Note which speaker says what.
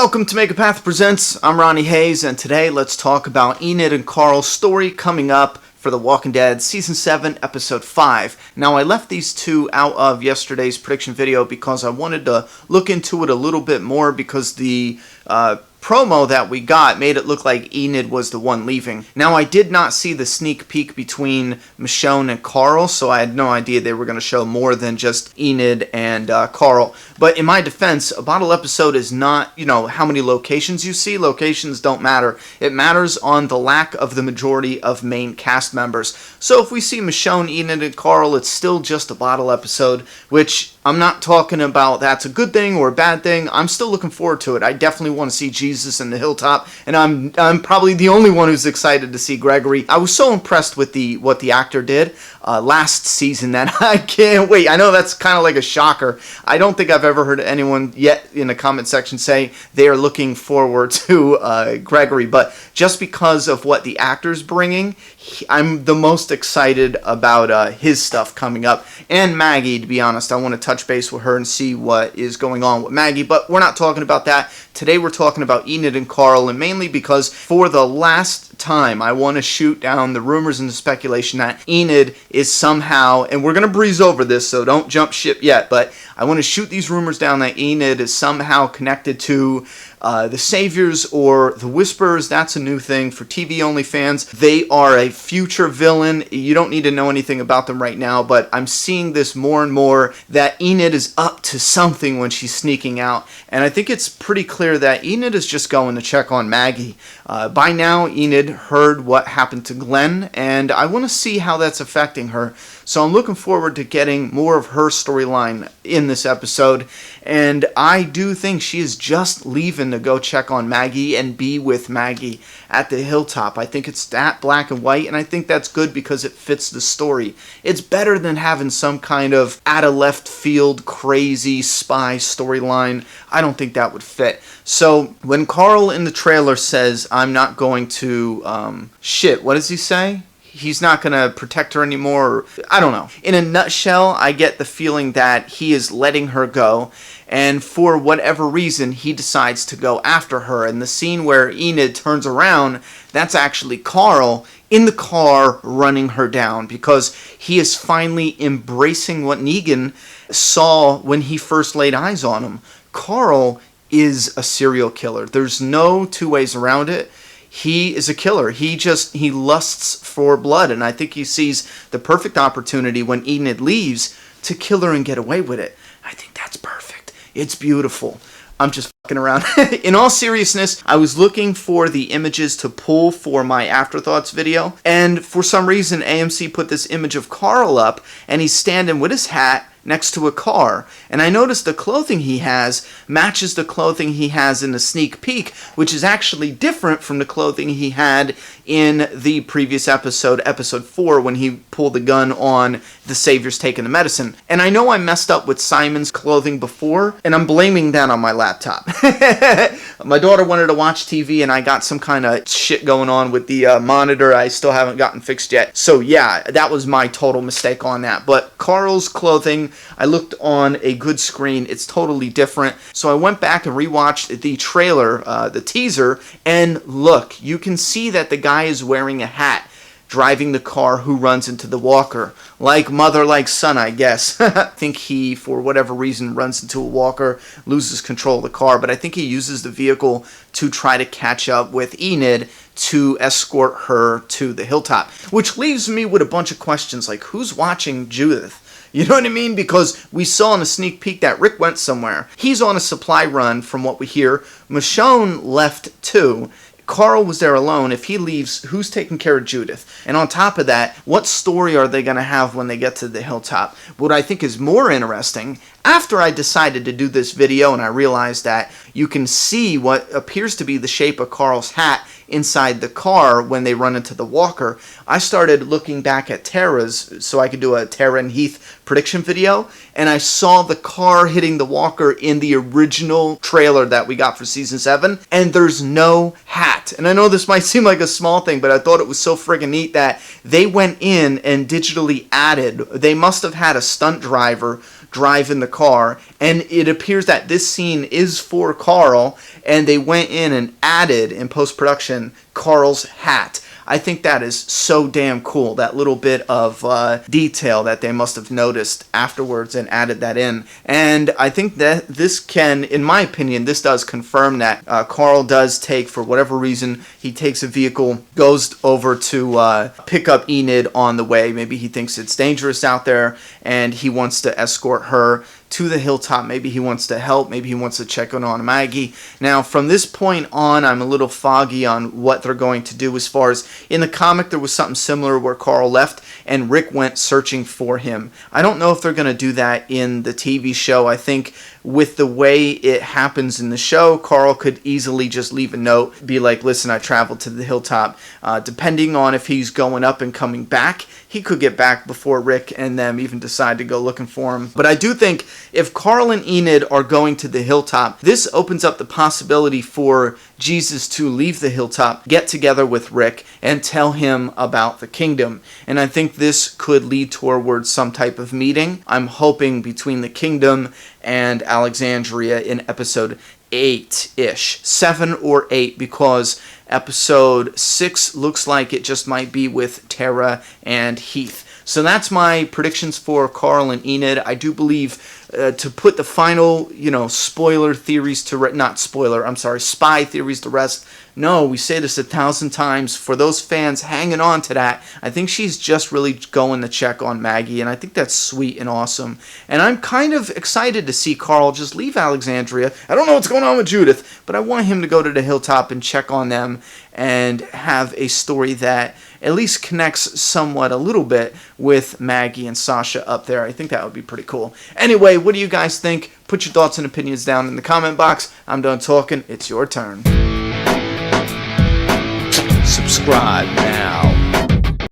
Speaker 1: Welcome to Make a Path Presents. I'm Ronnie Hayes, and today let's talk about Enid and Carl's story coming up for The Walking Dead Season 7, Episode 5. Now, I left these two out of yesterday's prediction video because I wanted to look into it a little bit more because the promo that we got made it look like Enid was the one leaving. Now, I did not see the sneak peek between Michonne and Carl, so I had no idea they were going to show more than just Enid and Carl. But in my defense, a bottle episode is not, how many locations you see. Locations don't matter. It matters on the lack of the majority of main cast members. So if we see Michonne, Enid, and Carl, it's still just a bottle episode, which I'm not talking about that's a good thing or a bad thing. I'm still looking forward to it. I definitely want to see Jesus in the hilltop, and I'm probably the only one who's excited to see Gregory. I was so impressed with what the actor did last season that I can't wait. I know that's kind of like a shocker. I don't think I've ever heard anyone yet in the comment section say they are looking forward to Gregory, but just because of what the actor's bringing, I'm the most excited about his stuff coming up. And Maggie, to be honest, I want to touch base with her and see what is going on with Maggie, but we're not talking about that. Today we're talking about Enid and Carl, and mainly because for the last time I want to shoot down the rumors and the speculation that Enid is somehow, and we're going to breeze over this, so don't jump ship yet, but I want to shoot these rumors down that Enid is somehow connected to the Saviors or the Whisperers. That's a new thing for TV-only fans. They are a future villain. You don't need to know anything about them right now, but I'm seeing this more and more that Enid is up to something when she's sneaking out, and I think it's pretty clear that Enid is just going to check on Maggie. By now, Enid heard what happened to Glenn, and I want to see how that's affecting her. So I'm looking forward to getting more of her storyline in this episode, and I do think she is just leaving to go check on Maggie and be with Maggie at the hilltop. I think it's that black and white, and I think that's good because it fits the story. It's better than having some kind of out of left field crazy spy storyline. I don't think that would fit. So when Carl in the trailer says, I'm not going to, what does he say? He's not going to protect her anymore. I don't know. In a nutshell, I get the feeling that he is letting her go, and for whatever reason, he decides to go after her. And the scene where Enid turns around, that's actually Carl in the car running her down, because he is finally embracing what Negan saw when he first laid eyes on him. Carl is a serial killer. There's no two ways around it. He is a killer. He lusts for blood, and I think he sees the perfect opportunity when Enid leaves to kill her and get away with it. I think that's perfect. It's beautiful. I'm just fucking around. In all seriousness, I was looking for the images to pull for my Afterthoughts video, and for some reason AMC put this image of Carl up, and he's standing with his hat next to a car, and I noticed the clothing he has matches the clothing he has in the sneak peek, which is actually different from the clothing he had in the previous episode, episode 4, when he pulled the gun on the Saviors taking the medicine. And I know I messed up with Simon's clothing before, and I'm blaming that on my laptop. My daughter wanted to watch TV, and I got some kind of shit going on with the monitor I still haven't gotten fixed yet. So yeah, that was my total mistake on that. But Carl's clothing, I looked on a good screen, it's totally different. So I went back and rewatched the trailer, the teaser, and look, you can see that the guy is wearing a hat, driving the car who runs into the walker. Like mother, like son, I guess. I think he, for whatever reason, runs into a walker, loses control of the car, but I think he uses the vehicle to try to catch up with Enid to escort her to the hilltop. Which leaves me with a bunch of questions, like who's watching Judith? You know what I mean? Because we saw in a sneak peek that Rick went somewhere. He's on a supply run from what we hear. Michonne left too. Carl was there alone. If he leaves, who's taking care of Judith? And on top of that, what story are they going to have when they get to the hilltop? What I think is more interesting, after I decided to do this video and I realized that you can see what appears to be the shape of Carl's hat inside the car when they run into the walker, I started looking back at Tara's so I could do a Tara and Heath prediction video, and I saw the car hitting the walker in the original trailer that we got for Season 7, and there's no hat. And I know this might seem like a small thing, but I thought it was so friggin' neat that they went in and digitally added, they must have had a stunt driver drive in the car, and it appears that this scene is for Carl, and they went in and added, in post-production, Carl's hat. I think that is so damn cool, that little bit of detail that they must have noticed afterwards and added that in. And I think that this can, in my opinion, this does confirm that Carl does take, for whatever reason, he takes a vehicle, goes over to pick up Enid on the way. Maybe he thinks it's dangerous out there and he wants to escort her to the hilltop. Maybe he wants to help. Maybe he wants to check in on Maggie. Now, from this point on, I'm a little foggy on what they're going to do. As far as in the comic, there was something similar where Carl left and Rick went searching for him. I don't know if they're going to do that in the TV show. I think with the way it happens in the show, Carl could easily just leave a note, be like, listen, I traveled to the hilltop. Depending on if he's going up and coming back, he could get back before Rick and them even decide to go looking for him. But I do think if Carl and Enid are going to the hilltop, this opens up the possibility for Jesus to leave the hilltop, get together with Rick, and tell him about the kingdom. And I think this could lead towards some type of meeting, I'm hoping, between the kingdom and Alexandria in episode 8-ish. 7 or 8, because episode 6 looks like it just might be with Tara and Heath. So that's my predictions for Carl and Enid. I do believe to put the final, spoiler theories to spy theories to rest. No, we say this 1,000 times. For those fans hanging on to that, I think she's just really going to check on Maggie, and I think that's sweet and awesome. And I'm kind of excited to see Carl just leave Alexandria. I don't know what's going on with Judith, but I want him to go to the hilltop and check on them and have a story that at least connects somewhat a little bit with Maggie and Sasha up there. I think that would be pretty cool. Anyway, what do you guys think? Put your thoughts and opinions down in the comment box. I'm done talking. It's your turn. Subscribe now.